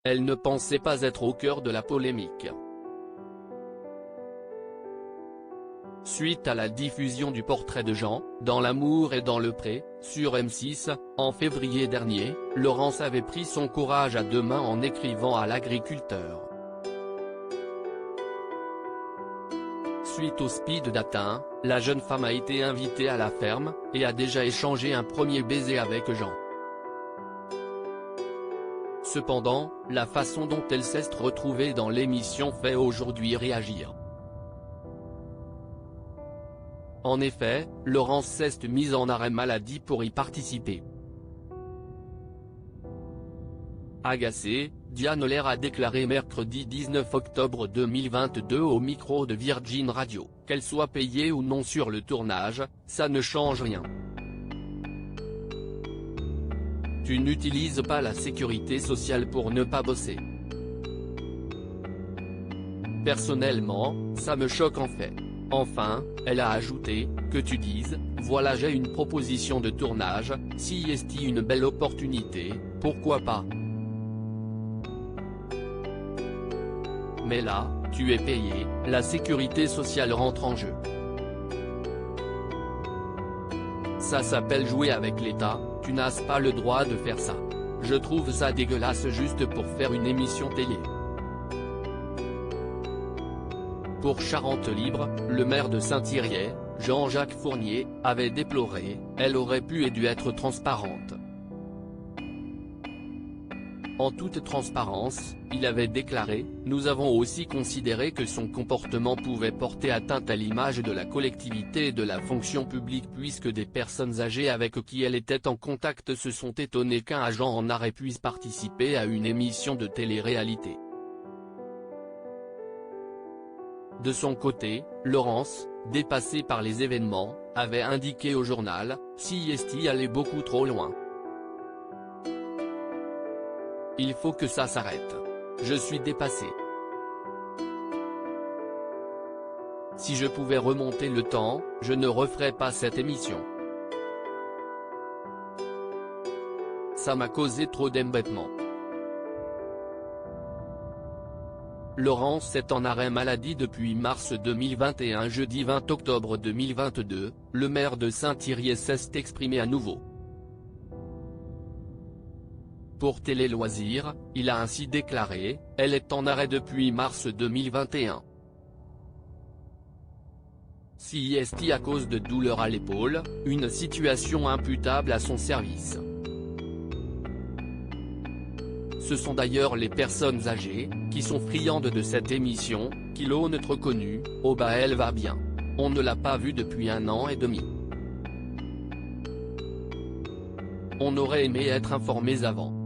elle ne pensait pas être au cœur de la polémique. Suite à la diffusion du portrait de Jean, dans L'amour et dans le pré, sur M6, en février dernier, Laurence avait pris son courage à deux mains en écrivant à l'agriculteur. Suite au speed dating, la jeune femme a été invitée à la ferme, et a déjà échangé un premier baiser avec Jean. Cependant, la façon dont elle s'est retrouvée dans l'émission fait aujourd'hui réagir. En effet, Laurence s'est mise en arrêt maladie pour y participer. Agacée, Diane Lair a déclaré mercredi 19 octobre 2022 au micro de Virgin Radio, qu'elle soit payée ou non sur le tournage, ça ne change rien. Tu n'utilises pas la sécurité sociale pour ne pas bosser. Personnellement, ça me choque en fait. Enfin, elle a ajouté, que tu dises, voilà j'ai une proposition de tournage, si est une belle opportunité, pourquoi pas. Mais là, tu es payé, la sécurité sociale rentre en jeu. Ça s'appelle jouer avec l'État, tu n'as pas le droit de faire ça. Je trouve ça dégueulasse juste pour faire une émission télé. Pour Charente Libre, le maire de Saint-Thiriet, Jean-Jacques Fournier, avait déploré, elle aurait pu et dû être transparente. En toute transparence, il avait déclaré, nous avons aussi considéré que son comportement pouvait porter atteinte à l'image de la collectivité et de la fonction publique puisque des personnes âgées avec qui elle était en contact se sont étonnées qu'un agent en arrêt puisse participer à une émission de télé-réalité. De son côté, Laurence, dépassée par les événements, avait indiqué au journal, si est allait beaucoup trop loin. Il faut que ça s'arrête. Je suis dépassée. Si je pouvais remonter le temps, je ne referais pas cette émission. Ça m'a causé trop d'embêtement. Laurence est en arrêt maladie depuis mars 2021. Jeudi 20 octobre 2022, le maire de Saint-Thiriet s'est exprimé à nouveau. Pour Télé Loisirs, il a ainsi déclaré, elle est en arrêt depuis mars 2021. CIST à cause de douleurs à l'épaule, une situation imputable à son service. Ce sont d'ailleurs les personnes âgées, qui sont friandes de cette émission, qui l'ont notre connue, oh bah elle va bien. On ne l'a pas vue depuis 1 an et demi. On aurait aimé être informés avant.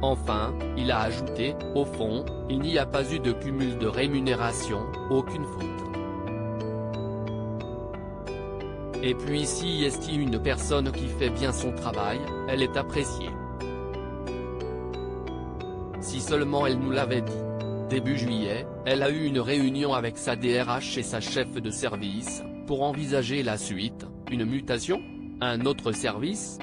Enfin, il a ajouté, au fond, il n'y a pas eu de cumul de rémunération, aucune faute. Et puis si est une personne qui fait bien son travail, elle est appréciée. Si seulement elle nous l'avait dit. Début juillet, elle a eu une réunion avec sa DRH et sa chef de service, pour envisager la suite, une mutation, un autre service.